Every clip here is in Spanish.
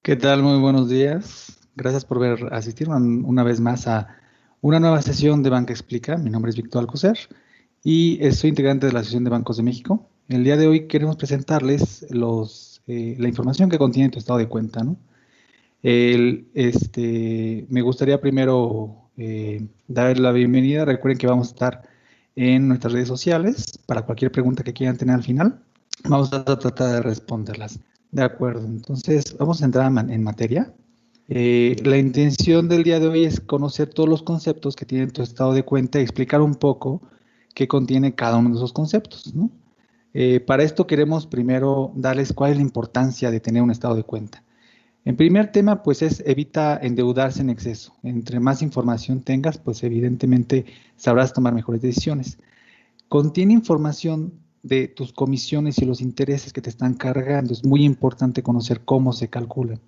¿Qué tal? Muy buenos días. Gracias por asistir una vez más a una nueva sesión de Banca Explica. Mi nombre es Víctor Alcocer y soy integrante de la Asociación de Bancos de México. El día de hoy queremos presentarles la información que contiene tu estado de cuenta, ¿no? Me gustaría primero dar la bienvenida. Recuerden que vamos a estar en nuestras redes sociales para cualquier pregunta que quieran tener al final. Vamos a tratar de responderlas. De acuerdo, entonces vamos a entrar en materia. La intención del día de hoy es conocer todos los conceptos que tiene tu estado de cuenta y explicar un poco qué contiene cada uno de esos conceptos, ¿no? Para esto queremos primero darles cuál es la importancia de tener un estado de cuenta. En primer tema, pues es evita endeudarse en exceso. Entre más información tengas, pues evidentemente sabrás tomar mejores decisiones. Contiene información de tus comisiones y los intereses que te están cargando. Es muy importante conocer cómo se calculan.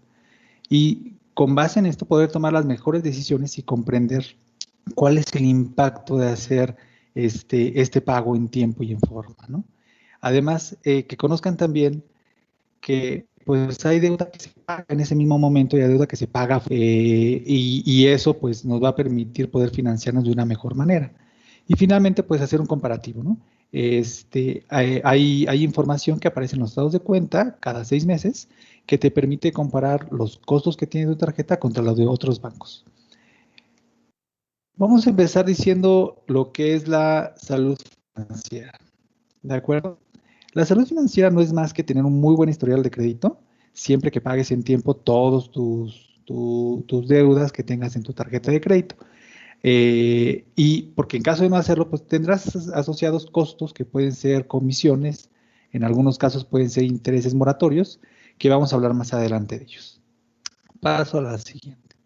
Y con base en esto poder tomar las mejores decisiones y comprender cuál es el impacto de hacer este pago en tiempo y en forma, ¿no? Además, que conozcan también que pues hay deuda que se paga en ese mismo momento y hay deuda que se paga y eso pues nos va a permitir poder financiarnos de una mejor manera. Y finalmente pues hacer un comparativo, ¿no? Hay información que aparece en los estados de cuenta cada 6 meses que te permite comparar los costos que tiene tu tarjeta contra los de otros bancos. Vamos a empezar diciendo lo que es la salud financiera, ¿de acuerdo? La salud financiera no es más que tener un muy buen historial de crédito, siempre que pagues en tiempo todos tus deudas que tengas en tu tarjeta de crédito. Y porque en caso de no hacerlo, pues tendrás asociados costos que pueden ser comisiones, en algunos casos pueden ser intereses moratorios, que vamos a hablar más adelante de ellos. Paso a la siguiente.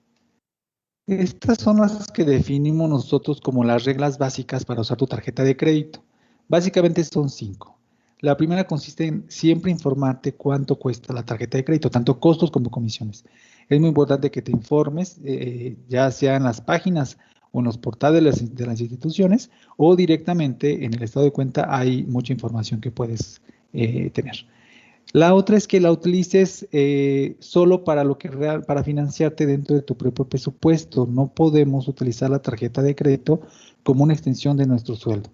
Estas son las que definimos nosotros como las reglas básicas para usar tu tarjeta de crédito. Básicamente son 5. La primera consiste en siempre informarte cuánto cuesta la tarjeta de crédito, tanto costos como comisiones. Es muy importante que te informes, ya sea en las páginas o en los portales de las instituciones o directamente en el estado de cuenta hay mucha información que puedes tener. La otra es que la utilices solo para lo que para financiarte dentro de tu propio presupuesto. No podemos utilizar la tarjeta de crédito como una extensión de nuestro sueldo.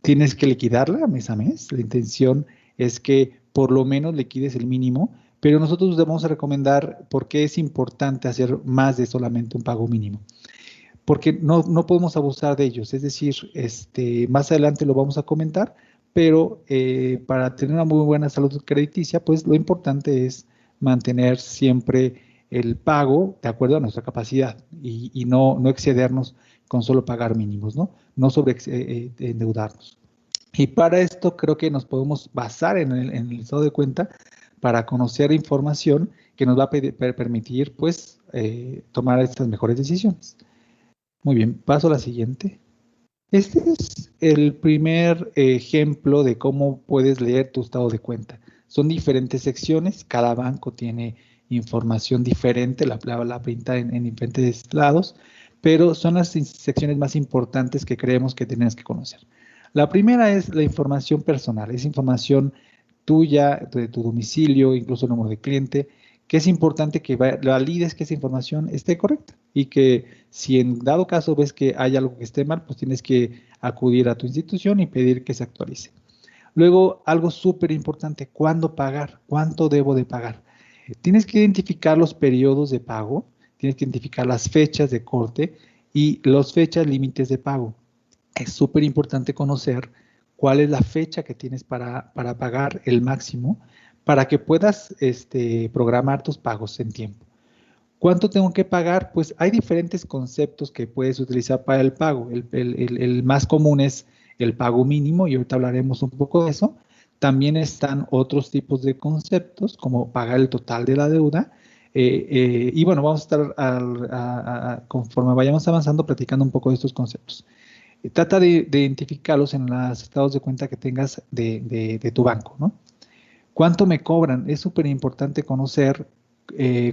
Tienes que liquidarla mes a mes. La intención es que por lo menos liquides el mínimo, pero nosotros debemos recomendar por qué es importante hacer más de solamente un pago mínimo. Porque no podemos abusar de ellos. Es decir, más adelante lo vamos a comentar, pero para tener una muy buena salud crediticia, pues lo importante es mantener siempre el pago de acuerdo a nuestra capacidad y no excedernos con solo pagar mínimos, ¿no? No sobre endeudarnos. Y para esto creo que nos podemos basar en el estado de cuenta para conocer información que nos va a permitir, pues, tomar estas mejores decisiones. Muy bien, paso a la siguiente. Este es el primer ejemplo de cómo puedes leer tu estado de cuenta. Son diferentes secciones, cada banco tiene información diferente, la pinta en diferentes lados, pero son las secciones más importantes que creemos que tenemos que conocer. La primera es la información personal, es información tuya, de tu domicilio, incluso el número de cliente, que es importante que valides que esa información esté correcta y que si en dado caso ves que hay algo que esté mal, pues tienes que acudir a tu institución y pedir que se actualice. Luego, algo súper importante, ¿cuándo pagar? ¿Cuánto debo de pagar? Tienes que identificar los periodos de pago, tienes que identificar las fechas de corte y las fechas límites de pago. Es súper importante conocer cuál es la fecha que tienes para pagar el máximo para que puedas programar tus pagos en tiempo. ¿Cuánto tengo que pagar? Pues hay diferentes conceptos que puedes utilizar para el pago. El más común es el pago mínimo y ahorita hablaremos un poco de eso. También están otros tipos de conceptos como pagar el total de la deuda. Y bueno, vamos a estar conforme vayamos avanzando platicando un poco de estos conceptos. Trata de identificarlos en los estados de cuenta que tengas de tu banco, ¿no? ¿Cuánto me cobran? Es súper importante conocer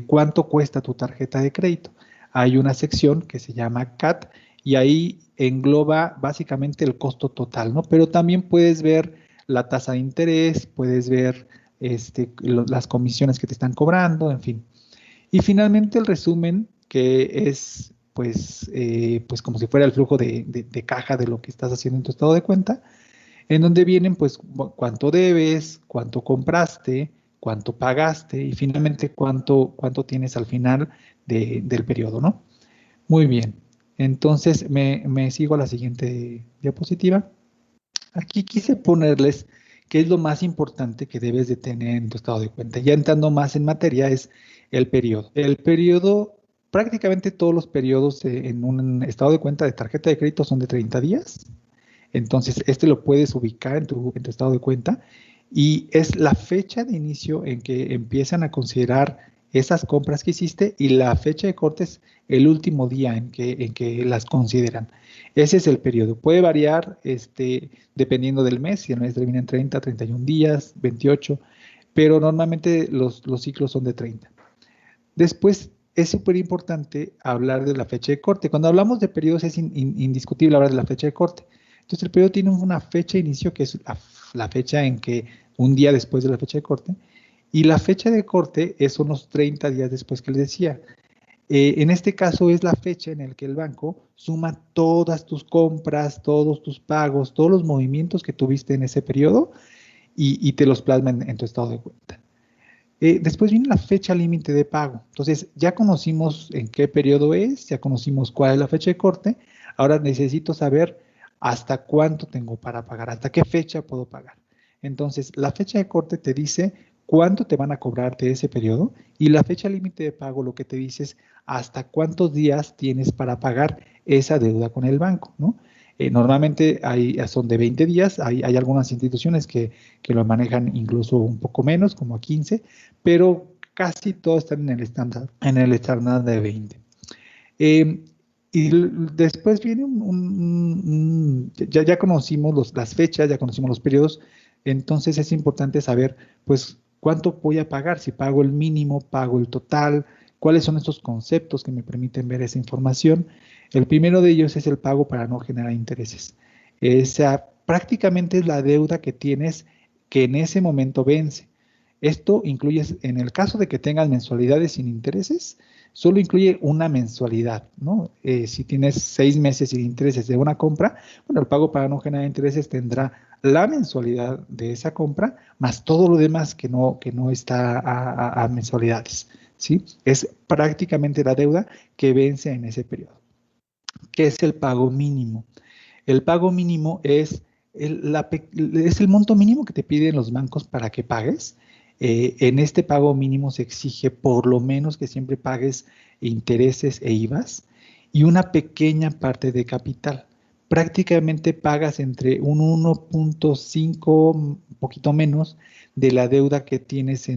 cuánto cuesta tu tarjeta de crédito. Hay una sección que se llama CAT y ahí engloba básicamente el costo total, ¿no? Pero también puedes ver la tasa de interés, puedes ver las comisiones que te están cobrando, en fin. Y finalmente el resumen, que es pues como si fuera el flujo de caja de lo que estás haciendo en tu estado de cuenta, en donde vienen pues cuánto debes, cuánto compraste, cuánto pagaste y finalmente cuánto tienes al final del periodo, ¿no? Muy bien. Entonces me sigo a la siguiente diapositiva. Aquí quise ponerles qué es lo más importante que debes de tener en tu estado de cuenta. Ya entrando más en materia es el periodo. El periodo, prácticamente todos los periodos en un estado de cuenta de tarjeta de crédito son de 30 días. Entonces, este lo puedes ubicar en tu estado de cuenta y es la fecha de inicio en que empiezan a considerar esas compras que hiciste y la fecha de corte es el último día en que las consideran. Ese es el periodo. Puede variar dependiendo del mes, si el mes termina en 30, 31 días, 28, pero normalmente los ciclos son de 30. Después, es súper importante hablar de la fecha de corte. Cuando hablamos de periodos es indiscutible hablar de la fecha de corte. Entonces, el periodo tiene una fecha de inicio, que es la fecha en que, un día después de la fecha de corte, y la fecha de corte son los 30 días después que les decía. En este caso es la fecha en la que el banco suma todas tus compras, todos tus pagos, todos los movimientos que tuviste en ese periodo y te los plasma en tu estado de cuenta. Después viene la fecha límite de pago. Entonces, ya conocimos en qué periodo es, ya conocimos cuál es la fecha de corte. Ahora necesito saber hasta cuánto tengo para pagar, hasta qué fecha puedo pagar. Entonces, la fecha de corte te dice cuánto te van a cobrar de ese periodo y la fecha límite de pago lo que te dice es hasta cuántos días tienes para pagar esa deuda con el banco, ¿no? Normalmente son de 20 días, hay algunas instituciones que lo manejan incluso un poco menos, como a 15, pero casi todos están en el estándar de 20. Eh, y después viene ya conocimos las fechas, ya conocimos los periodos, entonces es importante saber, pues, cuánto voy a pagar, si pago el mínimo, pago el total, cuáles son estos conceptos que me permiten ver esa información. El primero de ellos es el pago para no generar intereses. Esa prácticamente es la deuda que tienes que en ese momento vence. Esto incluye, en el caso de que tengas mensualidades sin intereses, solo incluye una mensualidad, ¿no? Si tienes 6 meses sin intereses de una compra, bueno, el pago para no generar intereses tendrá la mensualidad de esa compra, más todo lo demás que no está a mensualidades, ¿sí? Es prácticamente la deuda que vence en ese periodo. ¿Qué es el pago mínimo? El pago mínimo es el monto mínimo que te piden los bancos para que pagues. En este pago mínimo se exige por lo menos que siempre pagues intereses e IVAs y una pequeña parte de capital. Prácticamente pagas entre un 1.5, un poquito menos, de la deuda que tienes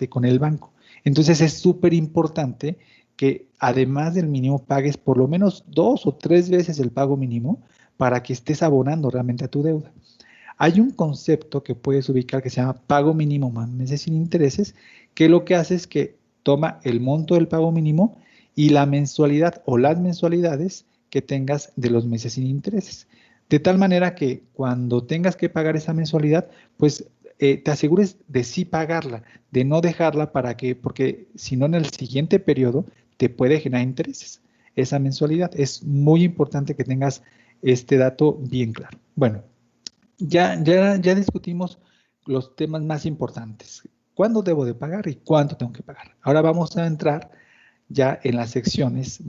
con el banco. Entonces es súper importante que además del mínimo pagues por lo menos 2 o 3 veces el pago mínimo para que estés abonando realmente a tu deuda. Hay un concepto que puedes ubicar que se llama pago mínimo más meses sin intereses, que lo que hace es que toma el monto del pago mínimo y la mensualidad o las mensualidades que tengas de los meses sin intereses. De tal manera que cuando tengas que pagar esa mensualidad, pues te asegures de sí pagarla, de no dejarla porque si no en el siguiente periodo te puede generar intereses. Esa mensualidad es muy importante que tengas este dato bien claro. Bueno, ya discutimos los temas más importantes. ¿Cuándo debo de pagar y cuánto tengo que pagar? Ahora vamos a entrar ya en las secciones.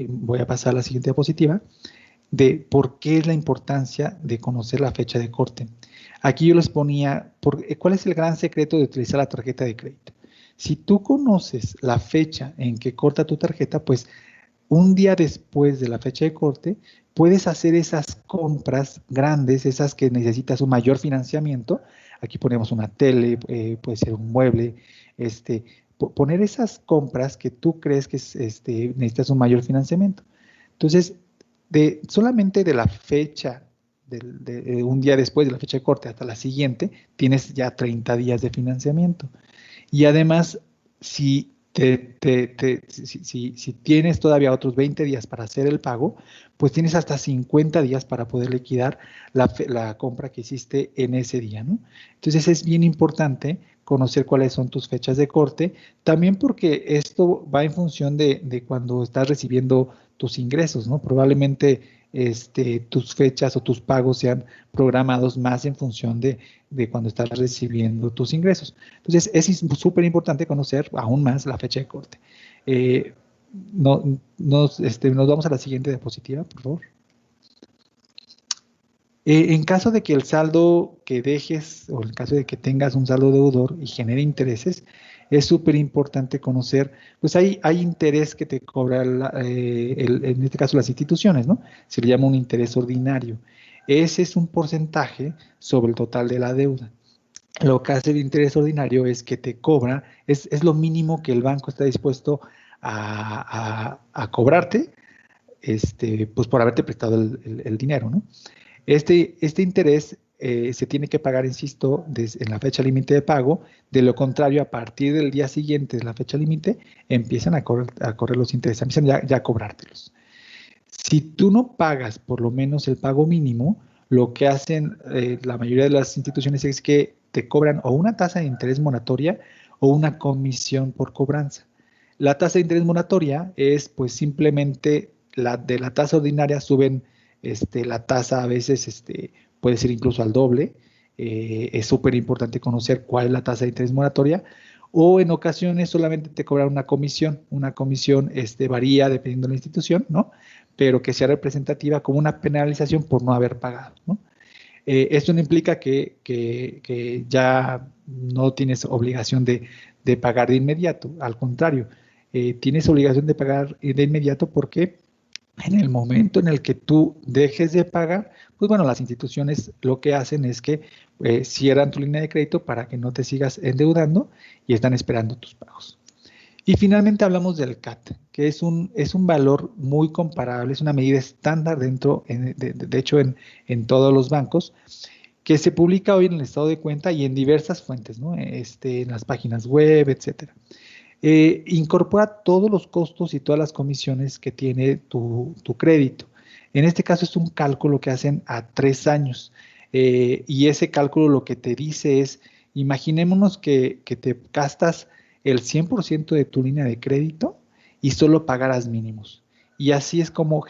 Voy a pasar a la siguiente diapositiva de por qué es la importancia de conocer la fecha de corte. Aquí yo les ponía, ¿cuál es el gran secreto de utilizar la tarjeta de crédito? Si tú conoces la fecha en que corta tu tarjeta, pues un día después de la fecha de corte, puedes hacer esas compras grandes, esas que necesitas un mayor financiamiento. Aquí ponemos una tele, puede ser un mueble, poner esas compras que tú crees que necesitas un mayor financiamiento. Entonces, solamente de la fecha, de un día después de la fecha de corte hasta la siguiente, tienes ya 30 días de financiamiento. Y además, si si tienes todavía otros 20 días para hacer el pago, pues tienes hasta 50 días para poder liquidar la compra que hiciste en ese día, ¿no? Entonces es bien importante conocer cuáles son tus fechas de corte, también porque esto va en función de cuando estás recibiendo tus ingresos, ¿no? Probablemente tus fechas o tus pagos sean programados más en función de cuando estás recibiendo tus ingresos. Entonces, es súper importante conocer aún más la fecha de corte. Nos vamos a la siguiente diapositiva, por favor. En caso de que el saldo que dejes, o en caso de que tengas un saldo deudor y genere intereses, es súper importante conocer, pues hay interés que te cobra, en este caso las instituciones, ¿no? Se le llama un interés ordinario. Ese es un porcentaje sobre el total de la deuda. Lo que hace el interés ordinario es que te cobra, es lo mínimo que el banco está dispuesto a cobrarte, pues por haberte prestado el dinero, ¿no? Este interés se tiene que pagar, insisto, en la fecha límite de pago. De lo contrario, a partir del día siguiente de la fecha límite, empiezan a correr los intereses, empiezan ya a cobrártelos. Si tú no pagas por lo menos el pago mínimo, lo que hacen la mayoría de las instituciones es que te cobran o una tasa de interés moratoria o una comisión por cobranza. La tasa de interés moratoria es pues simplemente de la tasa ordinaria suben la tasa a veces puede ser incluso al doble. Es súper importante conocer cuál es la tasa de interés moratoria, o en ocasiones solamente te cobran una comisión. Una comisión varía dependiendo de la institución, ¿no? Pero que sea representativa como una penalización por no haber pagado, ¿no? Esto no implica que ya no tienes obligación de pagar de inmediato, al contrario, tienes obligación de pagar de inmediato porque en el momento en el que tú dejes de pagar, pues bueno, las instituciones lo que hacen es que cierran tu línea de crédito para que no te sigas endeudando y están esperando tus pagos. Y finalmente hablamos del CAT, que es un valor muy comparable, es una medida estándar de hecho en todos los bancos, que se publica hoy en el estado de cuenta y en diversas fuentes, ¿no? En las páginas web, etcétera. Incorpora todos los costos y todas las comisiones que tiene tu crédito. En este caso es un cálculo que hacen a 3 años, y ese cálculo lo que te dice es, imaginémonos que te gastas el 100% de tu línea de crédito y solo pagaras mínimos. Y así es como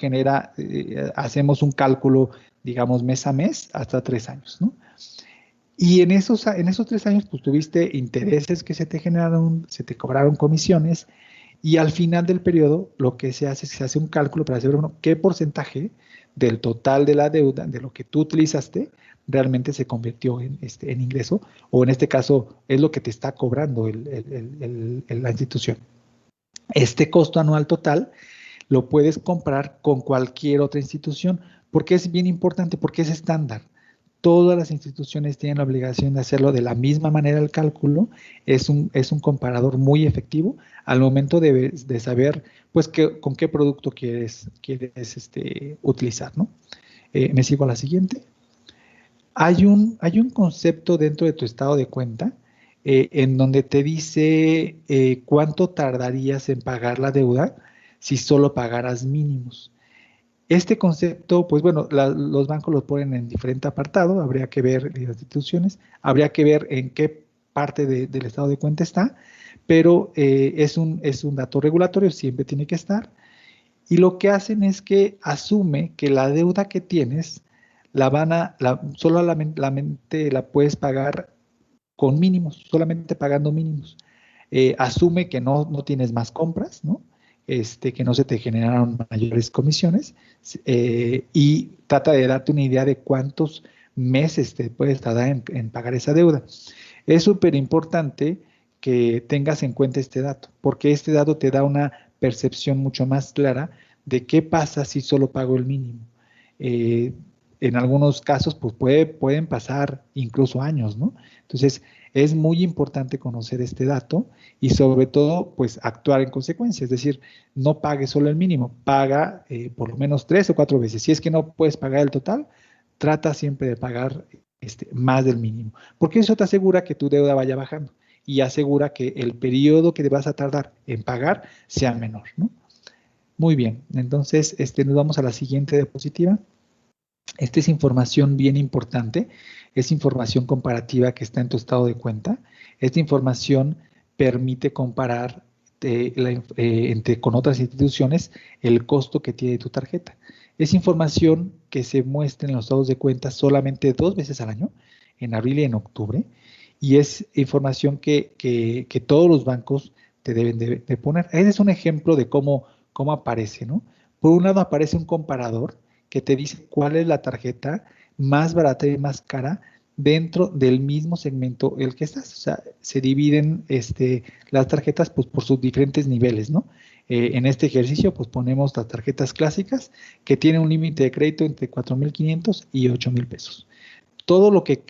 hacemos un cálculo, digamos, mes a mes hasta 3 años, ¿no? Y en esos 3 años, pues tuviste intereses que se te generaron, se te cobraron comisiones, y al final del periodo lo que se hace es que se hace un cálculo para saber, bueno, qué porcentaje del total de la deuda, de lo que tú utilizaste, realmente se convirtió en ingreso, o en este caso es lo que te está cobrando la institución. Este costo anual total lo puedes comprar con cualquier otra institución, porque es bien importante, porque es estándar. Todas las instituciones tienen la obligación de hacerlo de la misma manera el cálculo. Es un comparador muy efectivo al momento de saber pues con qué producto quieres utilizar, ¿no? Me sigo a la siguiente. Hay un concepto dentro de tu estado de cuenta en donde te dice cuánto tardarías en pagar la deuda si solo pagaras mínimos. Este concepto, pues bueno, los bancos lo ponen en diferente apartado, habría que ver las instituciones, habría que ver en qué parte del estado de cuenta está, pero es un dato regulatorio, siempre tiene que estar, y lo que hacen es que asume que la deuda que tienes solamente la puedes pagar con mínimos, solamente pagando mínimos. Asume que no tienes más compras, ¿no? Que no se te generaron mayores comisiones, y trata de darte una idea de cuántos meses te puedes tardar en pagar esa deuda. Es súper importante que tengas en cuenta este dato, porque este dato te da una percepción mucho más clara de qué pasa si solo pago el mínimo. En algunos casos, pues pueden pasar incluso años, ¿no? Entonces, es muy importante conocer este dato y sobre todo, pues actuar en consecuencia, es decir, no pague solo el mínimo, paga por lo menos 3 o 4 veces. Si es que no puedes pagar el total, trata siempre de pagar más del mínimo, porque eso te asegura que tu deuda vaya bajando. y asegura que el periodo que te vas a tardar en pagar sea menor, ¿no? Muy bien, entonces nos vamos a la siguiente diapositiva. Esta es información bien importante, es información comparativa que está en tu estado de cuenta. Esta información permite comparar con otras instituciones el costo que tiene tu tarjeta. Es información que se muestra en los estados de cuenta solamente 2 veces al año, en abril y en octubre, y es información que todos los bancos te deben de poner. Ese es un ejemplo de cómo aparece, ¿no? Por un lado aparece un comparador que te dice cuál es la tarjeta más barata y más cara dentro del mismo segmento el que estás. O sea, se dividen las tarjetas pues, por sus diferentes niveles, ¿no? En este ejercicio, pues ponemos las tarjetas clásicas que tienen un límite de crédito entre 4,500 y 8,000 pesos. Todo lo que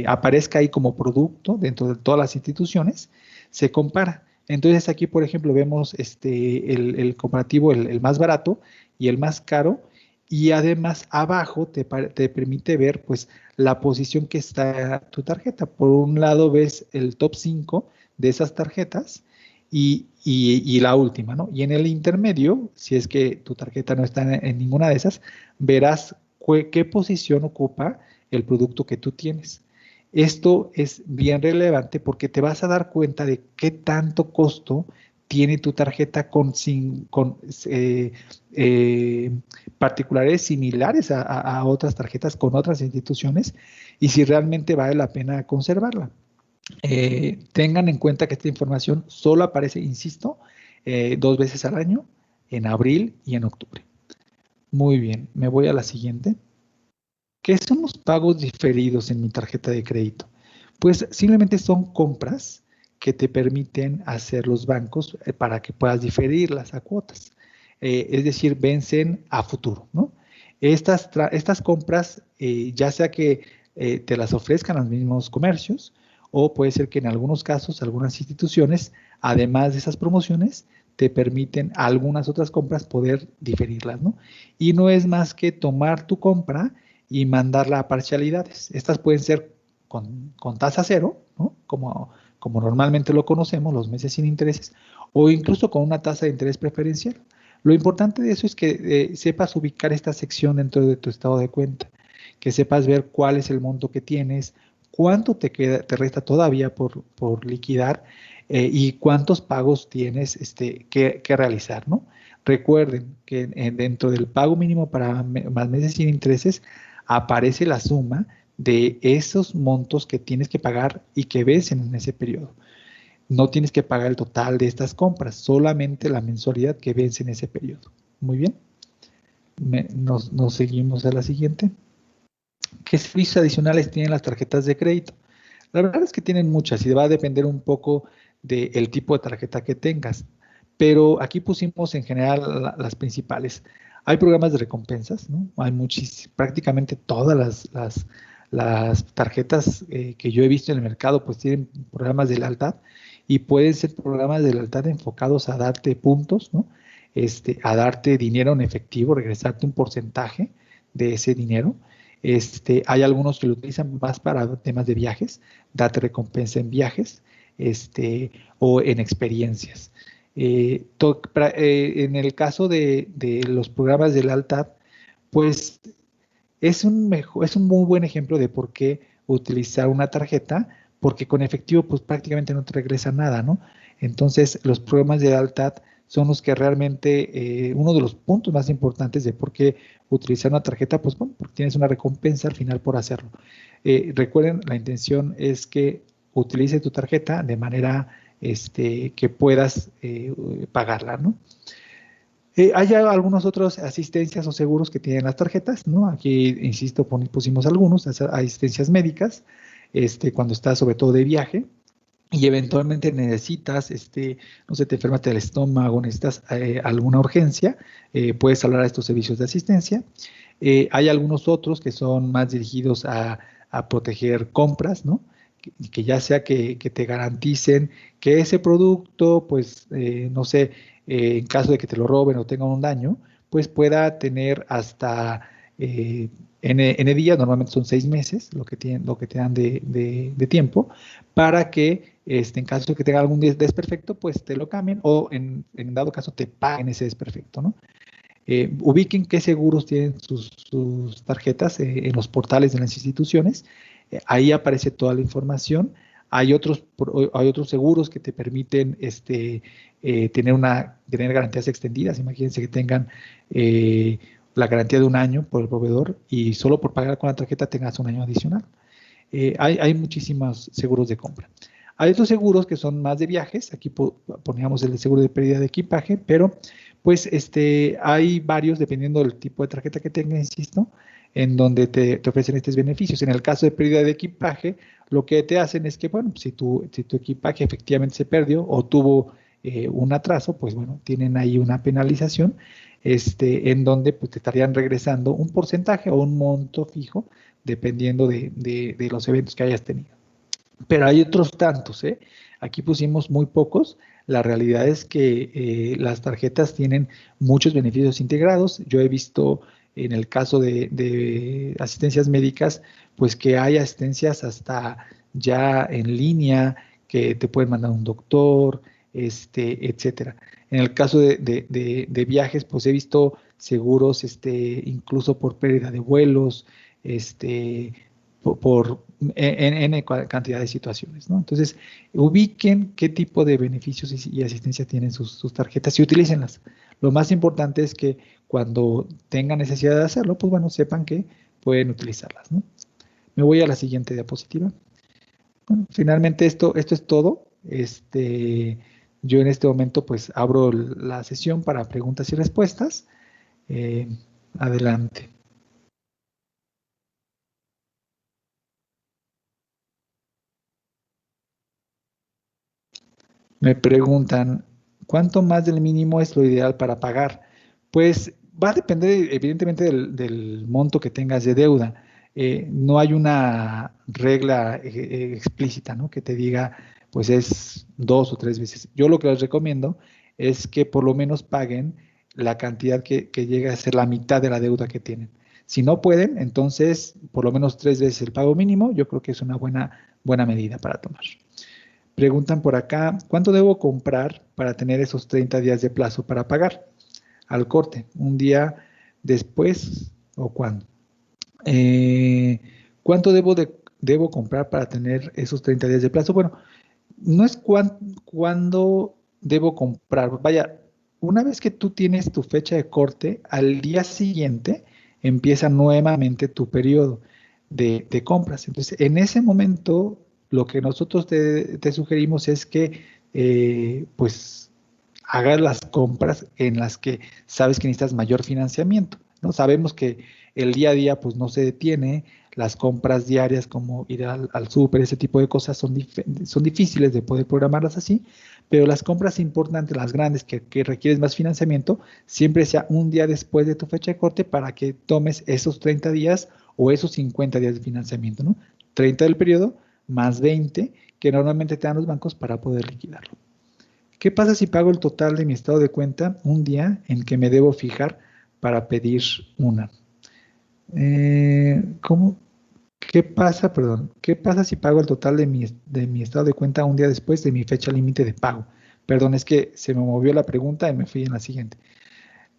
aparezca ahí como producto dentro de todas las instituciones se compara. Entonces aquí, por ejemplo, vemos el comparativo, el más barato y el más caro, y además abajo te permite ver pues la posición que está tu tarjeta. Por un lado ves el top 5 de esas tarjetas y la última, ¿no? Y en el intermedio, si es que tu tarjeta no está en ninguna de esas, verás qué posición ocupa el producto que tú tienes. Esto es bien relevante porque te vas a dar cuenta de qué tanto costo tiene tu tarjeta con particulares similares a otras tarjetas con otras instituciones y si realmente vale la pena conservarla. Tengan en cuenta que esta información solo aparece, insisto, 2 veces al año, en abril y en octubre. Muy bien, me voy a la siguiente. ¿Qué son los pagos diferidos en mi tarjeta de crédito? Pues simplemente son compras que te permiten hacer los bancos para que puedas diferirlas a cuotas. Es decir, vencen a futuro, ¿no? Estas compras, ya sea que te las ofrezcan los mismos comercios, o puede ser que en algunos casos, algunas instituciones, además de esas promociones, te permiten algunas otras compras poder diferirlas, ¿no? Y no es más que tomar tu compra y mandarla a parcialidades. Estas pueden ser con tasa cero, ¿no? Como normalmente lo conocemos, los meses sin intereses, o incluso con una tasa de interés preferencial. Lo importante de eso es que sepas ubicar esta sección dentro de tu estado de cuenta, que sepas ver cuál es el monto que tienes, cuánto te resta todavía por liquidar y cuántos pagos tienes que realizar, ¿no? Recuerden que dentro del pago mínimo para más meses sin intereses aparece la suma de esos montos que tienes que pagar y que vencen en ese periodo. No tienes que pagar el total de estas compras, solamente la mensualidad que vence en ese periodo. Muy bien. Nos seguimos a la siguiente. ¿Qué servicios adicionales tienen las tarjetas de crédito? La verdad es que tienen muchas y va a depender un poco del tipo de tarjeta que tengas. Pero aquí pusimos en general las principales. Hay programas de recompensas, ¿no? Hay prácticamente todas las tarjetas que yo he visto en el mercado, pues tienen programas de lealtad y pueden ser programas de lealtad enfocados a darte puntos, ¿no? A darte dinero en efectivo, regresarte un porcentaje de ese dinero. Hay algunos que lo utilizan más para temas de viajes, date recompensa en viajes, o en experiencias. En el caso de los programas de lealtad, pues es un muy buen ejemplo de por qué utilizar una tarjeta, porque con efectivo pues prácticamente no te regresa nada, ¿no? Entonces los programas de lealtad son los que realmente, uno de los puntos más importantes de por qué utilizar una tarjeta, pues bueno, porque tienes una recompensa al final por hacerlo. Recuerden, la intención es que utilice tu tarjeta de manera que puedas pagarla, ¿no? Hay algunas otras asistencias o seguros que tienen las tarjetas, ¿no? Aquí, insisto, pusimos algunos, asistencias médicas, cuando estás sobre todo de viaje y eventualmente necesitas, no sé, te enfermaste del estómago, necesitas alguna urgencia, puedes hablar a estos servicios de asistencia. Hay algunos otros que son más dirigidos a proteger compras, ¿no? Que ya sea que te garanticen que ese producto, pues, no sé, en caso de que te lo roben o tengan un daño, pues pueda tener hasta N días, normalmente son 6 meses, lo que te dan de tiempo, para que en caso de que tenga algún desperfecto, pues te lo cambien o en dado caso te paguen ese desperfecto, ¿no? Ubiquen qué seguros tienen sus tarjetas en los portales de las instituciones. Ahí aparece toda la información. Hay otros seguros que te permiten tener garantías extendidas. Imagínense que tengan la garantía de un año por el proveedor y solo por pagar con la tarjeta tengas un año adicional. Hay muchísimos seguros de compra. Hay otros seguros que son más de viajes. Aquí poníamos el seguro de pérdida de equipaje, pero pues hay varios dependiendo del tipo de tarjeta que tengas, insisto, en donde te ofrecen estos beneficios. En el caso de pérdida de equipaje, lo que te hacen es que, bueno, si tu equipaje efectivamente se perdió o tuvo un atraso, pues bueno, tienen ahí una penalización, en donde pues, te estarían regresando un porcentaje o un monto fijo, dependiendo de los eventos que hayas tenido. Pero hay otros tantos, ¿eh? Aquí pusimos muy pocos. La realidad es que las tarjetas tienen muchos beneficios integrados. Yo he visto en el caso de asistencias médicas, pues que hay asistencias hasta ya en línea, que te pueden mandar un doctor, etcétera. En el caso de viajes, pues he visto seguros, incluso por pérdida de vuelos, por N cantidad de situaciones, ¿no? Entonces, ubiquen qué tipo de beneficios y asistencia tienen sus tarjetas y utilícenlas. Lo más importante es que cuando tengan necesidad de hacerlo, pues bueno, sepan que pueden utilizarlas, ¿no? Me voy a la siguiente diapositiva. Bueno, finalmente esto es todo. Yo en este momento pues abro la sesión para preguntas y respuestas. Adelante. Me preguntan, ¿cuánto más del mínimo es lo ideal para pagar? Pues va a depender evidentemente del monto que tengas de deuda. No hay una regla explícita, ¿no? Que te diga, pues es 2 o 3 veces. Yo lo que les recomiendo es que por lo menos paguen la cantidad que llega a ser la mitad de la deuda que tienen. Si no pueden, entonces por lo menos 3 veces el pago mínimo, yo creo que es una buena medida para tomar. Preguntan por acá, ¿cuánto debo comprar para tener esos 30 días de plazo para pagar? Al corte, un día después o cuándo. ¿Cuánto debo comprar para tener esos 30 días de plazo? Bueno, no es cuándo debo comprar. Vaya, una vez que tú tienes tu fecha de corte, al día siguiente empieza nuevamente tu periodo de compras. Entonces, en ese momento, lo que nosotros te sugerimos es que, pues, hagas las compras en las que sabes que necesitas mayor financiamiento, ¿no? Sabemos que el día a día, pues, no se detiene. Las compras diarias, como ir al súper, ese tipo de cosas, son difíciles de poder programarlas así, pero las compras importantes, las grandes, que requieren más financiamiento, siempre sea un día después de tu fecha de corte para que tomes esos 30 días o esos 50 días de financiamiento, ¿no? 30 del periodo más 20 que normalmente te dan los bancos para poder liquidarlo. ¿Qué pasa si pago el total de mi estado de cuenta un día en que me debo fijar para pedir una? ¿Cómo? ¿Qué pasa, perdón? ¿Qué pasa si pago el total de mi estado de cuenta un día después de mi fecha límite de pago? Perdón, es que se me movió la pregunta y me fui en la siguiente.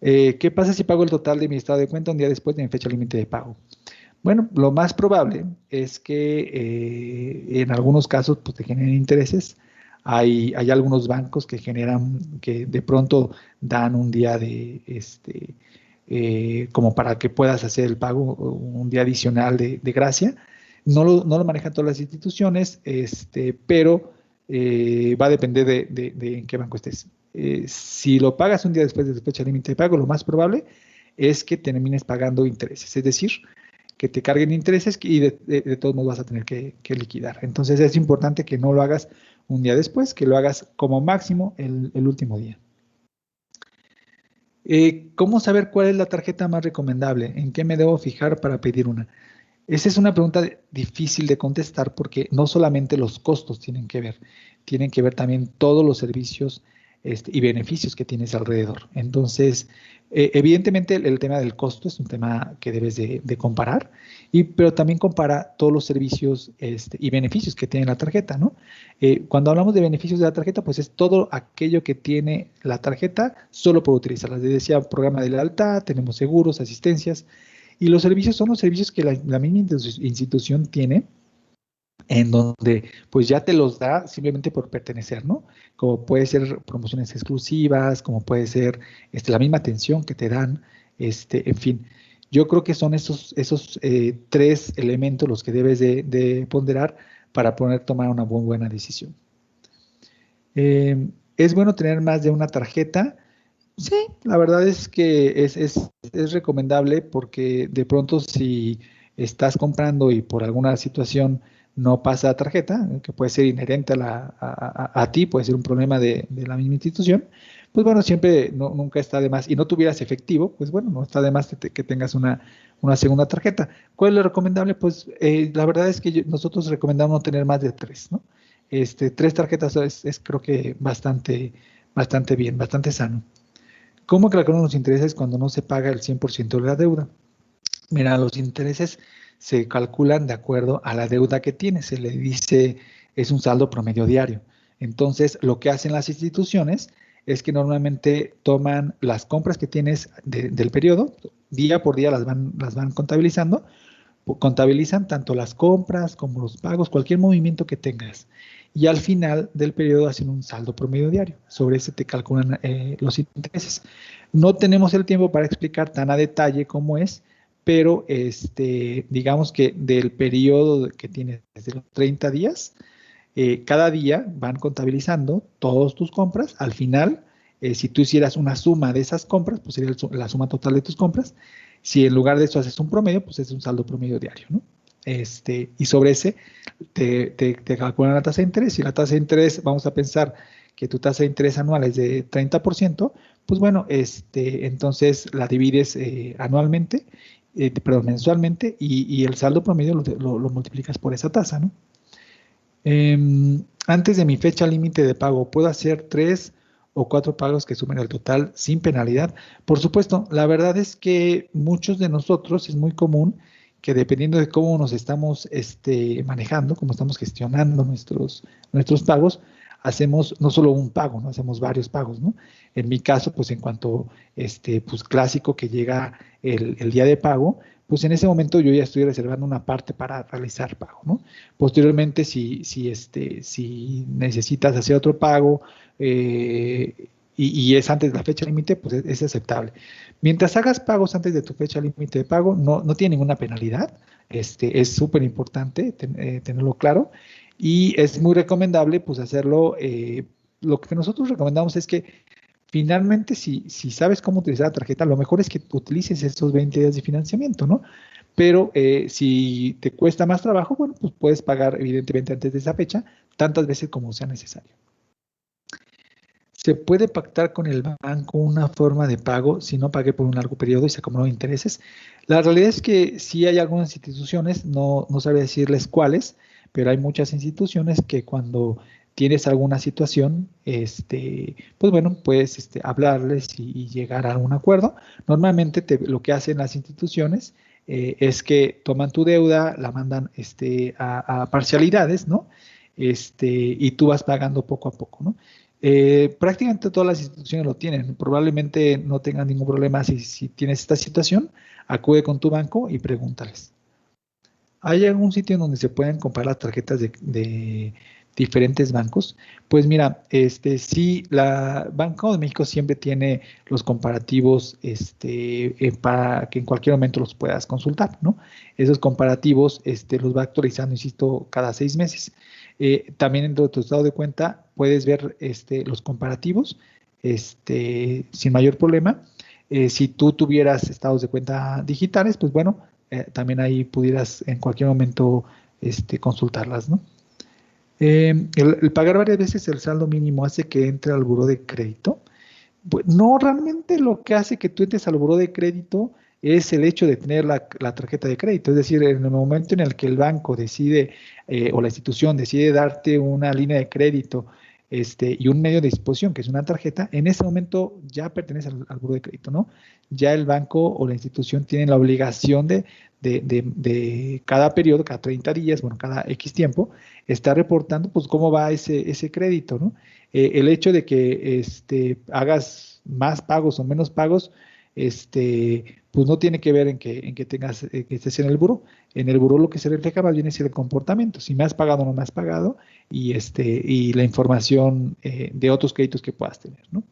¿Qué pasa si pago el total de mi estado de cuenta un día después de mi fecha límite de pago? Bueno, lo más probable es que en algunos casos pues, te generen intereses. Hay algunos bancos que de pronto dan un día como para que puedas hacer el pago, un día adicional de gracia. No lo manejan todas las instituciones, pero va a depender de en qué banco estés. Si lo pagas un día después de tu fecha límite de pago, lo más probable es que termines pagando intereses, es decir, que te carguen intereses y de todos modos vas a tener que liquidar. Entonces es importante que no lo hagas un día después, que lo hagas como máximo el último día. ¿Cómo saber cuál es la tarjeta más recomendable? ¿En qué me debo fijar para pedir una? Esa es una pregunta difícil de contestar porque no solamente los costos tienen que ver también todos los servicios y beneficios que tienes alrededor. Entonces, evidentemente el tema del costo es un tema que debes de comparar, pero también compara todos los servicios y beneficios que tiene la tarjeta, ¿no? Cuando hablamos de beneficios de la tarjeta, pues es todo aquello que tiene la tarjeta solo por utilizarla. Les decía, programa de lealtad, tenemos seguros, asistencias, y los servicios son los servicios que la misma institución tiene, en donde pues ya te los da simplemente por pertenecer, ¿no? Como puede ser promociones exclusivas, como puede ser la misma atención que te dan, en fin. Yo creo que son esos tres elementos los que debes de ponderar para poder tomar una muy buena decisión. ¿Es bueno tener más de una tarjeta? Sí, la verdad es que es recomendable, porque de pronto si estás comprando y por alguna situación no pasa la tarjeta, que puede ser inherente a ti, puede ser un problema de la misma institución, pues bueno, siempre, nunca está de más, y no tuvieras efectivo, pues bueno, no está de más que tengas una segunda tarjeta. ¿Cuál es lo recomendable? Pues la verdad es que nosotros recomendamos no tener más de tres, ¿no? Tres tarjetas es creo que bastante bien, bastante sano. ¿Cómo calculan los intereses cuando no se paga el 100% de la deuda? Mira, los intereses se calculan de acuerdo a la deuda que tienes. Se le dice, es un saldo promedio diario. Entonces, lo que hacen las instituciones es que normalmente toman las compras que tienes del periodo, día por día las van contabilizando, contabilizan tanto las compras como los pagos, cualquier movimiento que tengas. Y al final del periodo hacen un saldo promedio diario. Sobre ese te calculan los intereses. No tenemos el tiempo para explicar tan a detalle cómo es, pero digamos que del periodo que tienes desde los 30 días, cada día van contabilizando todas tus compras. Al final, si tú hicieras una suma de esas compras, pues sería la suma total de tus compras. Si en lugar de eso haces un promedio, pues es un saldo promedio diario, ¿no? Y sobre ese te calculan la tasa de interés. Si la tasa de interés, vamos a pensar que tu tasa de interés anual es de 30%, pues bueno, entonces la divides anualmente, perdón, mensualmente, y el saldo promedio lo multiplicas por esa tasa, ¿no? Antes de mi fecha límite de pago, ¿puedo hacer 3 o 4 pagos que sumen el total sin penalidad? Por supuesto, la verdad es que muchos de nosotros es muy común que, dependiendo de cómo nos estamos manejando, cómo estamos gestionando nuestros pagos, hacemos no solo un pago, ¿no? Hacemos varios pagos, ¿no? En mi caso, pues en cuanto pues clásico que llega el día de pago, pues en ese momento yo ya estoy reservando una parte para realizar pago, ¿no? Posteriormente, si necesitas hacer otro pago y es antes de la fecha límite, pues es aceptable. Mientras hagas pagos antes de tu fecha límite de pago, no tiene ninguna penalidad. Es súper importante tenerlo claro, y es muy recomendable pues hacerlo. Lo que nosotros recomendamos es que finalmente, si sabes cómo utilizar la tarjeta, lo mejor es que utilices esos 20 días de financiamiento, ¿no? Pero si te cuesta más trabajo, bueno, pues puedes pagar evidentemente antes de esa fecha, tantas veces como sea necesario. ¿Se puede pactar con el banco una forma de pago si no pagué por un largo periodo y se acumuló intereses? La realidad es que sí hay algunas instituciones, no sabría decirles cuáles, pero hay muchas instituciones que, cuando tienes alguna situación, pues bueno, puedes hablarles y llegar a un acuerdo. Normalmente lo que hacen las instituciones es que toman tu deuda, la mandan a parcialidades, ¿no? Y tú vas pagando poco a poco, ¿no? Prácticamente todas las instituciones lo tienen. Probablemente no tengan ningún problema. Si tienes esta situación, acude con tu banco y pregúntales. ¿Hay algún sitio en donde se pueden comprar las tarjetas de diferentes bancos? Pues mira, sí, la Banco de México siempre tiene los comparativos para que en cualquier momento los puedas consultar, ¿no? Esos comparativos los va actualizando, insisto, cada 6 meses. También dentro de tu estado de cuenta puedes ver los comparativos sin mayor problema. Si tú tuvieras estados de cuenta digitales, pues bueno, también ahí pudieras en cualquier momento consultarlas, ¿no? El pagar varias veces el saldo mínimo hace que entre al buró de crédito. Pues no, realmente lo que hace que tú entres al buró de crédito es el hecho de tener la tarjeta de crédito. Es decir, en el momento en el que el banco decide o la institución decide darte una línea de crédito y un medio de disposición, que es una tarjeta, en ese momento ya pertenece al buro de crédito, ¿no? Ya el banco o la institución tienen la obligación de cada periodo, cada 30 días, bueno, cada X tiempo, estar reportando pues cómo va ese crédito, ¿no? El hecho de que hagas más pagos o menos pagos, pues no tiene que ver en que tengas, que estés en el buro. En el buro lo que se refleja más bien es el comportamiento, si me has pagado o no me has pagado, y la información de otros créditos que puedas tener, ¿no?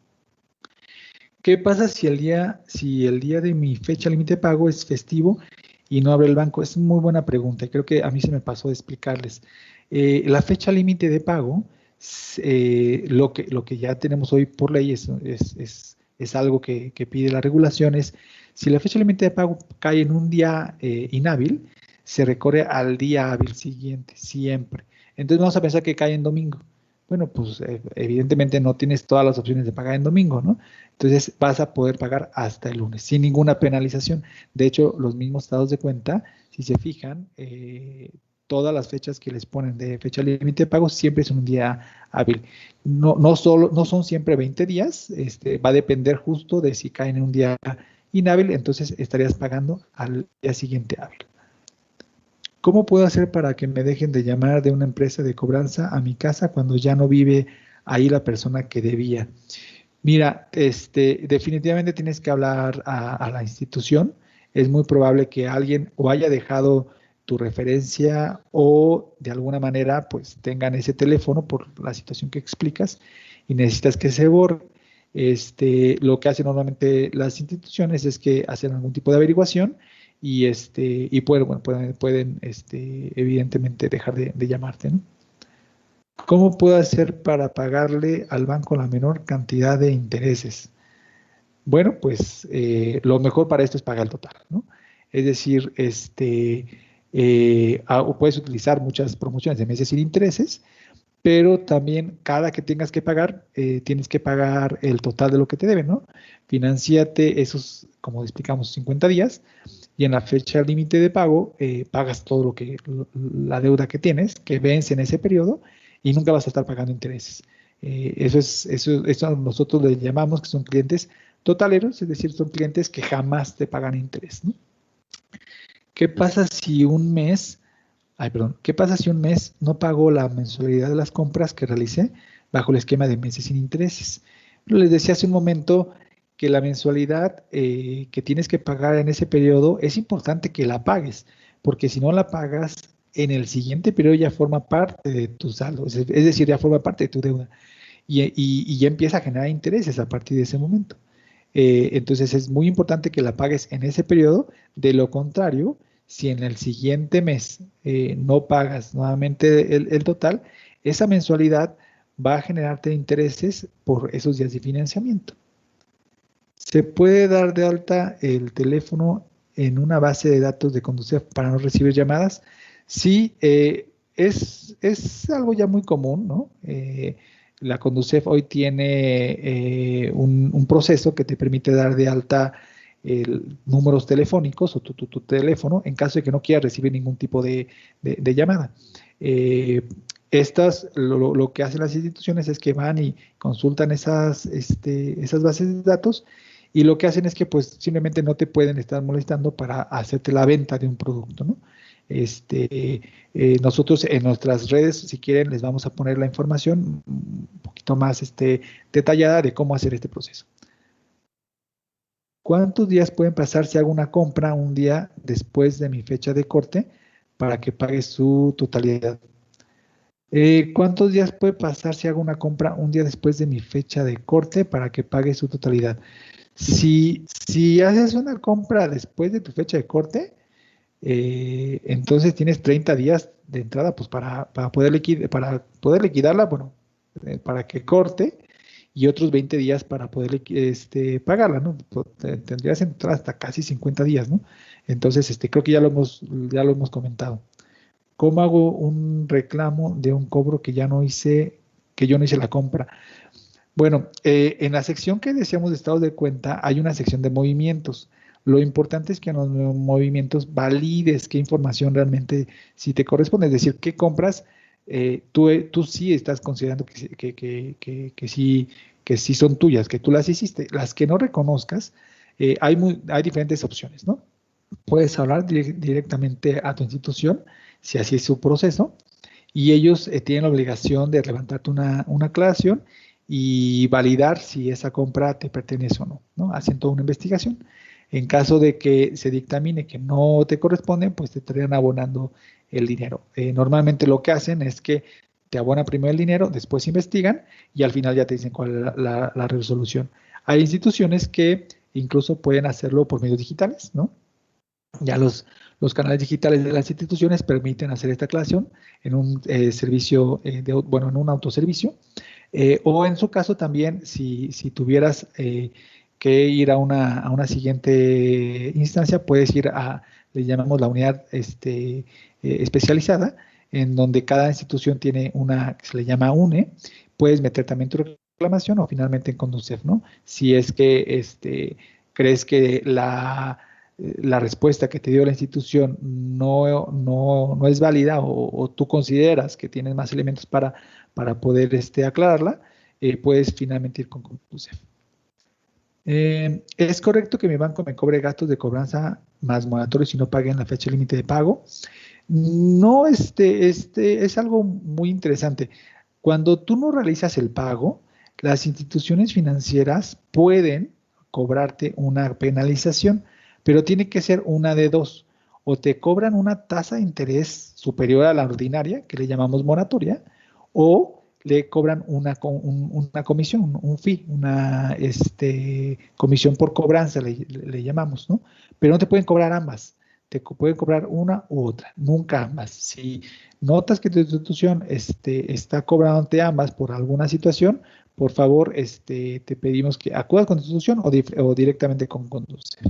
¿Qué pasa si el día de mi fecha límite de pago es festivo y no abre el banco? Es muy buena pregunta y creo que a mí se me pasó de explicarles. La fecha límite de pago, lo que ya tenemos hoy por ley es algo que pide las regulaciones. Si la fecha límite de pago cae en un día inhábil, se recorre al día hábil siguiente, siempre. Entonces vamos a pensar que cae en domingo. Bueno, pues evidentemente no tienes todas las opciones de pagar en domingo, ¿no? Entonces vas a poder pagar hasta el lunes sin ninguna penalización. De hecho, los mismos estados de cuenta, si se fijan, todas las fechas que les ponen de fecha límite de pago siempre es un día hábil. No son siempre 20 días, va a depender justo de si caen en un día inhábil, entonces estarías pagando al día siguiente hábil. ¿Cómo puedo hacer para que me dejen de llamar de una empresa de cobranza a mi casa cuando ya no vive ahí la persona que debía? Mira, definitivamente tienes que hablar a la institución. Es muy probable que alguien o haya dejado tu referencia o de alguna manera pues tengan ese teléfono por la situación que explicas y necesitas que se borre. Lo que hacen normalmente las instituciones es que hacen algún tipo de averiguación y pueden evidentemente dejar de llamarte, ¿no? ¿Cómo puedo hacer para pagarle al banco la menor cantidad de intereses? Bueno, pues lo mejor para esto es pagar el total, ¿no? Es decir, puedes utilizar muchas promociones de meses sin intereses, pero también cada que tengas que pagar, tienes que pagar el total de lo que te deben, ¿no? Financiate esos, como explicamos, 50 días y en la fecha límite de pago pagas todo la deuda que tienes, que vence en ese periodo y nunca vas a estar pagando intereses. Eso nosotros le llamamos que son clientes totaleros, es decir, son clientes que jamás te pagan interés, ¿no? ¿Qué pasa si un mes ¿Qué pasa si un mes no pago la mensualidad de las compras que realicé bajo el esquema de meses sin intereses? Les decía hace un momento que la mensualidad que tienes que pagar en ese periodo es importante que la pagues, porque si no la pagas, en el siguiente periodo ya forma parte de tu saldo, es decir, ya forma parte de tu deuda y ya empieza a generar intereses a partir de ese momento. Entonces es muy importante que la pagues en ese periodo, de lo contrario, si en el siguiente mes no pagas nuevamente el total, esa mensualidad va a generarte intereses por esos días de financiamiento. ¿Se puede dar de alta el teléfono en una base de datos de Conducef para no recibir llamadas? Sí, es algo ya muy común, ¿no? La Conducef hoy tiene un proceso que te permite dar de alta números telefónicos o tu teléfono en caso de que no quieras recibir ningún tipo de llamada. Lo que hacen las instituciones es que van y consultan esas bases de datos y lo que hacen es que pues simplemente no te pueden estar molestando para hacerte la venta de un producto, ¿no? Nosotros en nuestras redes, si quieren, les vamos a poner la información un poquito más detallada de cómo hacer este proceso. ¿Cuántos días pueden pasar si hago una compra un día después de mi fecha de corte para que pague su totalidad? ¿Cuántos días puede pasar si hago una compra un día después de mi fecha de corte para que pague su totalidad? Si haces una compra después de tu fecha de corte, entonces tienes 30 días de entrada pues para poder liquidarla, bueno, para que corte y otros 20 días para poder pagarla, ¿no? Tendrías entrada hasta casi 50 días, ¿no? Entonces, creo que ya lo hemos comentado. ¿Cómo hago un reclamo de un cobro que yo no hice la compra? Bueno, en la sección que decíamos de estados de cuenta hay una sección de movimientos. Lo importante es que en los movimientos valides qué información realmente si te corresponde, es decir, qué compras tú sí estás considerando que sí son tuyas, que tú las hiciste. Las que no reconozcas, hay diferentes opciones, ¿no? Puedes hablar directamente a tu institución, si así es su proceso, y ellos tienen la obligación de levantarte una aclaración y validar si esa compra te pertenece o no, ¿no? Haciendo toda una investigación. En caso de que se dictamine que no te corresponde, pues te estarían abonando el dinero. Normalmente lo que hacen es que te abonan primero el dinero, después investigan y al final ya te dicen cuál es la resolución. Hay instituciones que incluso pueden hacerlo por medios digitales, ¿no? Ya los canales digitales de las instituciones permiten hacer esta aclaración en un servicio, bueno, en un autoservicio. O en su caso también, si tuvieras que ir a una siguiente instancia, puedes ir le llamamos la unidad especializada, en donde cada institución tiene una que se le llama UNE. Puedes meter también tu reclamación o finalmente en Conducef, ¿no? Si es que crees que la respuesta que te dio la institución no es válida o tú consideras que tienes más elementos para poder aclararla, puedes finalmente ir con Conducef. ¿Es correcto que mi banco me cobre gastos de cobranza más moratorios si no pague en la fecha límite de pago? No, es algo muy interesante. Cuando tú no realizas el pago, las instituciones financieras pueden cobrarte una penalización, pero tiene que ser una de dos. O te cobran una tasa de interés superior a la ordinaria, que le llamamos moratoria, o le cobran una comisión, un fee, una comisión por cobranza, le llamamos, ¿no? Pero no te pueden cobrar ambas. Te pueden cobrar una u otra, nunca ambas. Si notas que tu institución está cobrándote ambas por alguna situación, por favor, te pedimos que acudas con tu institución o directamente con Conducef.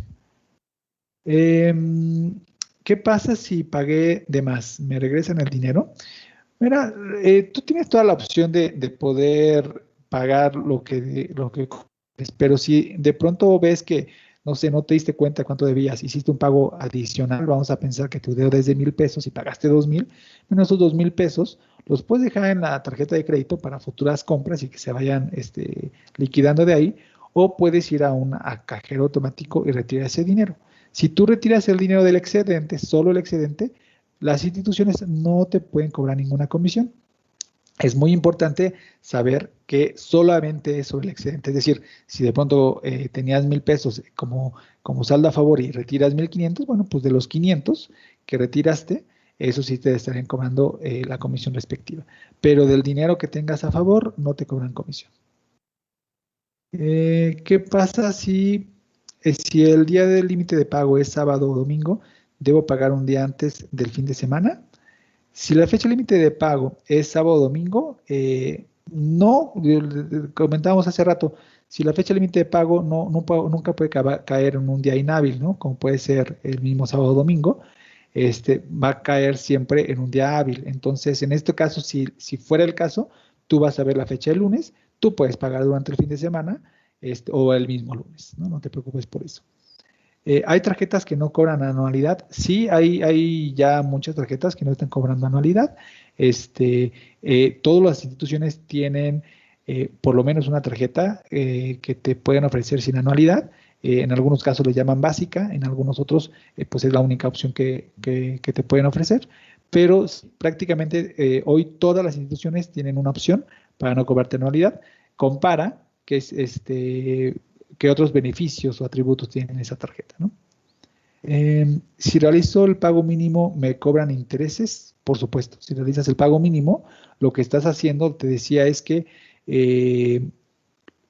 ¿Qué pasa si pagué de más? ¿Me regresan el dinero? Mira, tú tienes toda la opción de poder pagar lo que pero si de pronto ves que, no sé, no te diste cuenta cuánto debías, hiciste un pago adicional, vamos a pensar que tu deuda es de 1,000 pesos y pagaste 2,000, menos esos 2,000 pesos los puedes dejar en la tarjeta de crédito para futuras compras y que se vayan liquidando de ahí, o puedes ir a cajero automático y retirar ese dinero. Si tú retiras el dinero del excedente, solo el excedente, las instituciones no te pueden cobrar ninguna comisión. Es muy importante saber que solamente es sobre el excedente. Es decir, si de pronto tenías 1,000 pesos como saldo a favor y retiras 1,500, bueno, pues de los 500 que retiraste, eso sí te estarían cobrando la comisión respectiva. Pero del dinero que tengas a favor, no te cobran comisión. ¿Qué pasa si el día del límite de pago es sábado o domingo? ¿Debo pagar un día antes del fin de semana? Si la fecha límite de pago es sábado o domingo, no, comentábamos hace rato, si la fecha límite de pago nunca puede caer en un día inhábil, ¿no? Como puede ser el mismo sábado o domingo, va a caer siempre en un día hábil. Entonces, en este caso, si fuera el caso, tú vas a ver la fecha del lunes, tú puedes pagar durante el fin de semana o el mismo lunes, ¿no? No te preocupes por eso. ¿Hay tarjetas que no cobran anualidad? Sí, hay ya muchas tarjetas que no están cobrando anualidad. Todas las instituciones tienen por lo menos una tarjeta que te pueden ofrecer sin anualidad. En algunos casos le llaman básica, en algunos otros pues es la única opción que te pueden ofrecer. Pero prácticamente hoy todas las instituciones tienen una opción para no cobrarte anualidad. Compara que es qué otros beneficios o atributos tienen esa tarjeta, ¿no? Si realizo el pago mínimo, ¿me cobran intereses? Por supuesto, si realizas el pago mínimo, lo que estás haciendo, te decía, es que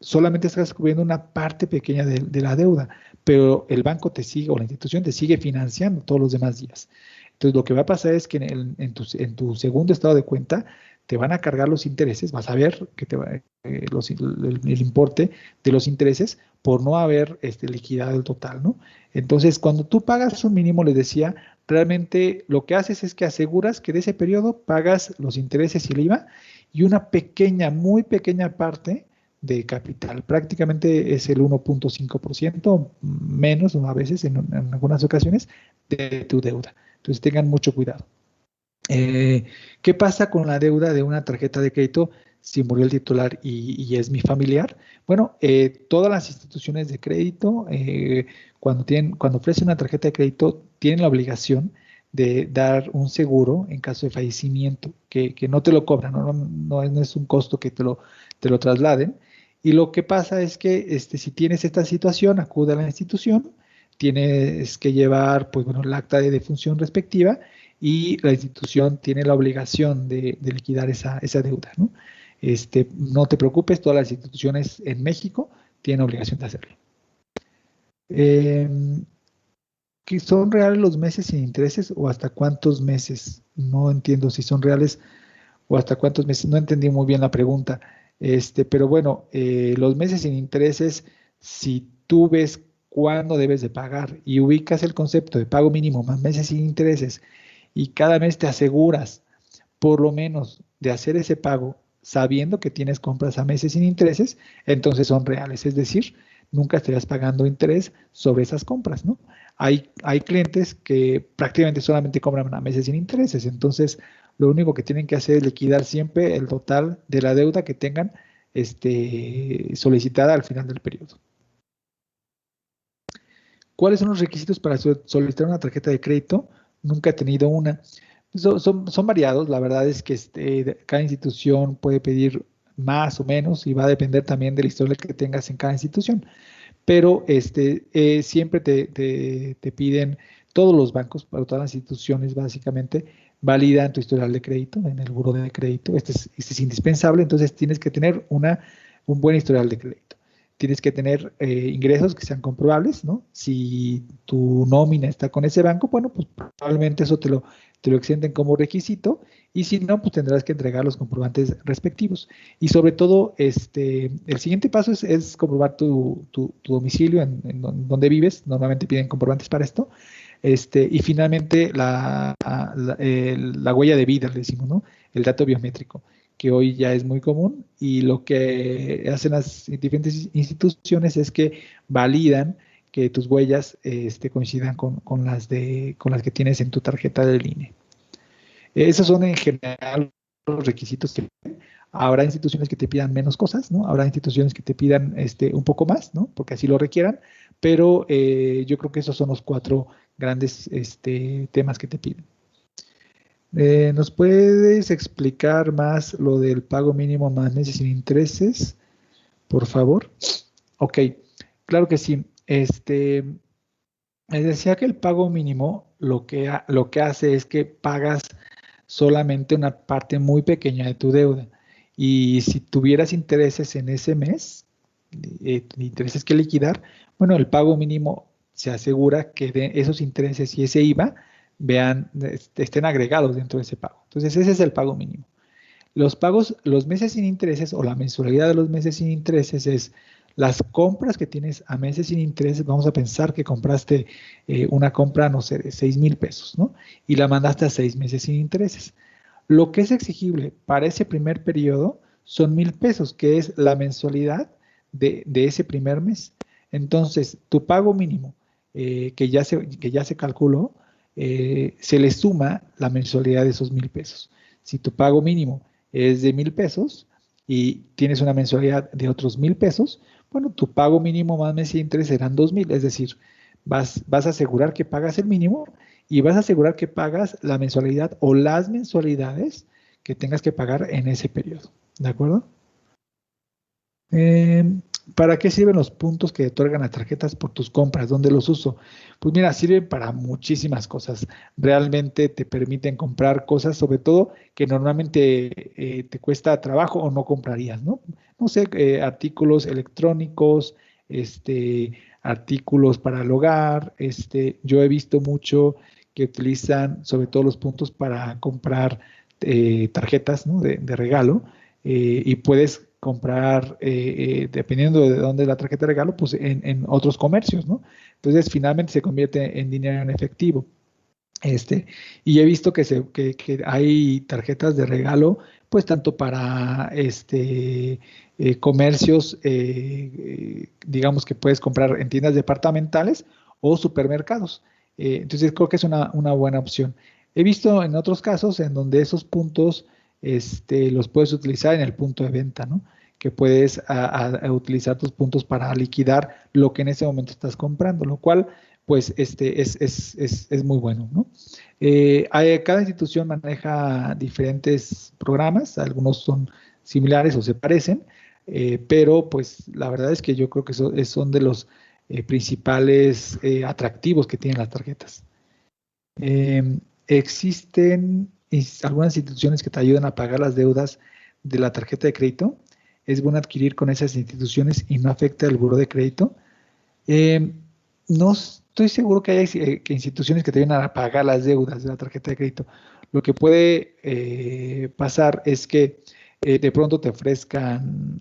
solamente estás cubriendo una parte pequeña de la deuda, pero el banco te sigue o la institución te sigue financiando todos los demás días. Entonces, lo que va a pasar es que en tu segundo estado de cuenta te van a cargar los intereses, vas a ver que el importe de los intereses por no haber liquidado el total, ¿no? Entonces, cuando tú pagas un mínimo, les decía, realmente lo que haces es que aseguras que de ese periodo pagas los intereses y el IVA y una pequeña, muy pequeña parte de capital. Prácticamente es el 1,5%, menos a veces, en algunas ocasiones, de tu deuda. Entonces tengan mucho cuidado. Eh, ¿Qué pasa con la deuda de una tarjeta de crédito si murió el titular y es mi familiar? Bueno, todas las instituciones de crédito, cuando ofrecen una tarjeta de crédito, tienen la obligación de dar un seguro en caso de fallecimiento, que no te lo cobran, no es un costo que te lo trasladen. Y lo que pasa es que si tienes esta situación, acude a la institución, tienes que llevar pues, bueno, el acta de defunción respectiva y la institución tiene la obligación de liquidar esa deuda, ¿no? No te preocupes, todas las instituciones en México tienen obligación de hacerlo. Eh, ¿Que son reales los meses sin intereses o hasta cuántos meses? No entiendo si son reales o hasta cuántos meses. No entendí muy bien la pregunta. Pero bueno, los meses sin intereses, si tú ves cuándo debes de pagar y ubicas el concepto de pago mínimo más meses sin intereses y cada mes te aseguras por lo menos de hacer ese pago sabiendo que tienes compras a meses sin intereses, entonces son reales. Es decir, nunca estarías pagando interés sobre esas compras, ¿no? Hay clientes que prácticamente solamente compran a meses sin intereses, entonces lo único que tienen que hacer es liquidar siempre el total de la deuda que tengan solicitada al final del periodo. ¿Cuáles son los requisitos para solicitar una tarjeta de crédito? Nunca he tenido una. Son variados, la verdad es que cada institución puede pedir más o menos y va a depender también del historial que tengas en cada institución, pero siempre te piden, todos los bancos, para todas las instituciones básicamente, validan tu historial de crédito en el buro de crédito. Este es indispensable, entonces tienes que tener un buen historial de crédito. Tienes que tener ingresos que sean comprobables, ¿no? Si tu nómina está con ese banco, bueno, pues probablemente eso te lo extienden como requisito y si no, pues tendrás que entregar los comprobantes respectivos. Y sobre todo, el siguiente paso es comprobar tu domicilio en donde vives. Normalmente piden comprobantes para esto. Y finalmente la huella de vida, le decimos, ¿no? El dato biométrico, que hoy ya es muy común y lo que hacen las diferentes instituciones es que validan que tus huellas coincidan con las que tienes en tu tarjeta del INE. Esos son en general los requisitos que habrá instituciones que te pidan menos cosas, ¿no? Habrá instituciones que te pidan un poco más, ¿no? Porque así lo requieran, pero yo creo que esos son los 4 grandes temas que te piden. ¿Nos puedes explicar más lo del pago mínimo más meses sin intereses, por favor? Ok, claro que sí. Les decía que el pago mínimo lo que hace es que pagas solamente una parte muy pequeña de tu deuda. Y si tuvieras intereses en ese mes, intereses que liquidar, bueno, el pago mínimo se asegura que de esos intereses y ese IVA estén agregados dentro de ese pago. Entonces, ese es el pago mínimo. Los pagos, los meses sin intereses o la mensualidad de los meses sin intereses es las compras que tienes a meses sin intereses. Vamos a pensar que compraste una compra, no sé, de 6,000 pesos, ¿no? Y la mandaste a 6 meses sin intereses. Lo que es exigible para ese primer periodo son 1,000 pesos, que es la mensualidad de ese primer mes. Entonces, tu pago mínimo que ya se calculó, se le suma la mensualidad de esos 1,000 pesos. Si tu pago mínimo es de 1,000 pesos y tienes una mensualidad de otros 1,000 pesos, bueno, tu pago mínimo más mes de interés serán 2,000, es decir, vas a asegurar que pagas el mínimo y vas a asegurar que pagas la mensualidad o las mensualidades que tengas que pagar en ese periodo. ¿De acuerdo? Eh, ¿Para qué sirven los puntos que otorgan las tarjetas por tus compras? ¿Dónde los uso? Pues mira, sirven para muchísimas cosas. Realmente te permiten comprar cosas, sobre todo que normalmente te cuesta trabajo o no comprarías, ¿no? No sé, artículos electrónicos, artículos para el hogar. Yo he visto mucho que utilizan sobre todo los puntos para comprar tarjetas, ¿no? de regalo, y puedes comprar, dependiendo de dónde es la tarjeta de regalo, pues en otros comercios, ¿no? Entonces, finalmente se convierte en dinero en efectivo. Y he visto que hay tarjetas de regalo, pues tanto para comercios, digamos que puedes comprar en tiendas departamentales o supermercados. Entonces creo que es una buena opción. He visto en otros casos en donde esos puntos los puedes utilizar en el punto de venta, ¿no? Que puedes a utilizar tus puntos para liquidar lo que en ese momento estás comprando, lo cual pues es muy bueno, ¿no? Cada institución maneja diferentes programas, algunos son similares o se parecen, pero pues la verdad es que yo creo que son de los principales atractivos que tienen las tarjetas. Existen algunas instituciones que te ayudan a pagar las deudas de la tarjeta de crédito. Es bueno adquirir con esas instituciones y no afecta el buró de crédito. No estoy seguro que haya que instituciones que te ayuden a pagar las deudas de la tarjeta de crédito. Lo que puede pasar es que de pronto te ofrezcan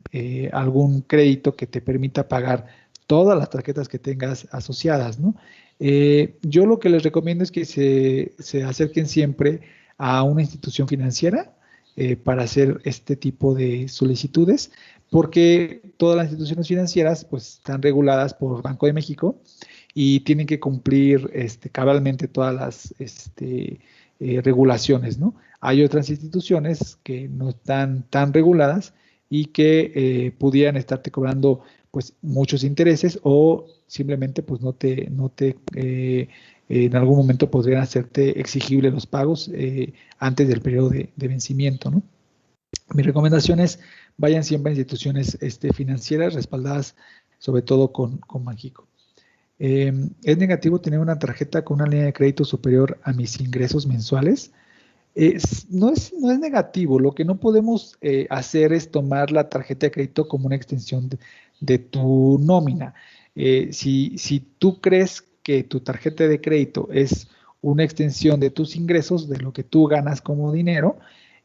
algún crédito que te permita pagar todas las tarjetas que tengas asociadas, ¿no? Yo lo que les recomiendo es que se acerquen siempre a una institución financiera para hacer este tipo de solicitudes, porque todas las instituciones financieras pues están reguladas por Banco de México y tienen que cumplir cabalmente todas las regulaciones, ¿no? Hay otras instituciones que no están tan reguladas y que pudieran estarte cobrando pues muchos intereses o simplemente pues en algún momento podrían hacerte exigible los pagos antes del periodo de vencimiento, ¿no? Mi recomendación es vayan siempre a instituciones financieras respaldadas sobre todo con Banxico. ¿Es negativo tener una tarjeta con una línea de crédito superior a mis ingresos mensuales? No es negativo. Lo que no podemos hacer es tomar la tarjeta de crédito como una extensión de tu nómina. Si tú crees que tu tarjeta de crédito es una extensión de tus ingresos, de lo que tú ganas como dinero,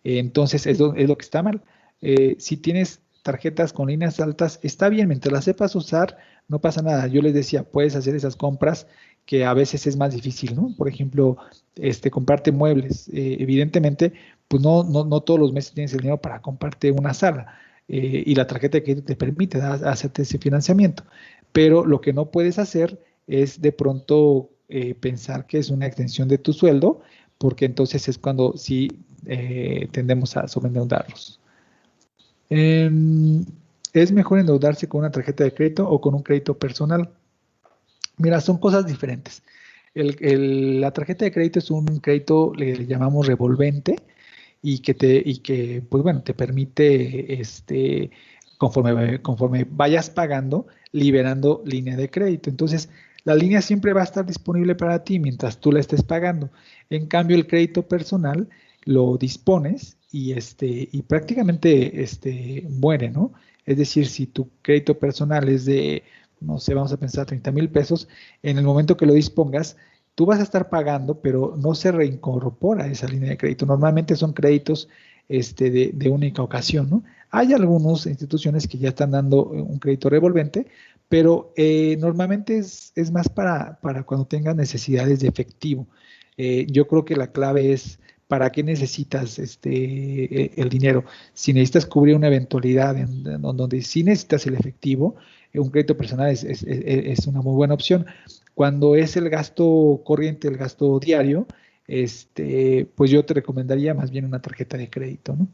entonces es lo que está mal. Si tienes tarjetas con líneas altas, está bien, mientras las sepas usar, no pasa nada. Yo les decía, puedes hacer esas compras que a veces es más difícil, ¿no? Por ejemplo, comprarte muebles. Evidentemente, pues no todos los meses tienes el dinero para comprarte una sala. Y la tarjeta de crédito te permite hacerte ese financiamiento. Pero lo que no puedes hacer es de pronto pensar que es una extensión de tu sueldo, porque entonces es cuando sí tendemos a sobreendeudarlos. ¿Es mejor endeudarse con una tarjeta de crédito o con un crédito personal? Mira, son cosas diferentes. La tarjeta de crédito es un crédito, le llamamos revolvente, y que pues bueno, te permite, conforme vayas pagando, liberando línea de crédito. Entonces, la línea siempre va a estar disponible para ti mientras tú la estés pagando. En cambio, el crédito personal lo dispones y prácticamente muere, ¿no? Es decir, si tu crédito personal es de, no sé, vamos a pensar 30,000 pesos, en el momento que lo dispongas, tú vas a estar pagando, pero no se reincorpora esa línea de crédito. Normalmente son créditos de única ocasión, ¿no? Hay algunas instituciones que ya están dando un crédito revolvente, pero normalmente es más para cuando tengas necesidades de efectivo. Yo creo que la clave es ¿para qué necesitas el dinero? Si necesitas cubrir una eventualidad donde sí necesitas el efectivo, un crédito personal es una muy buena opción. Cuando es el gasto corriente, el gasto diario, pues yo te recomendaría más bien una tarjeta de crédito, ¿no?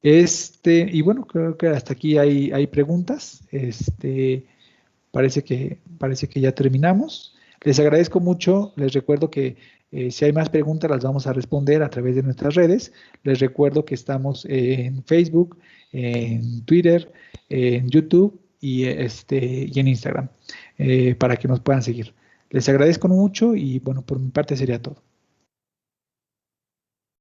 Y bueno, creo que hasta aquí hay preguntas. Parece que ya terminamos. Les agradezco mucho. Les recuerdo que si hay más preguntas las vamos a responder a través de nuestras redes. Les recuerdo que estamos en Facebook, en Twitter, en YouTube y en Instagram para que nos puedan seguir. Les agradezco mucho y bueno, por mi parte sería todo.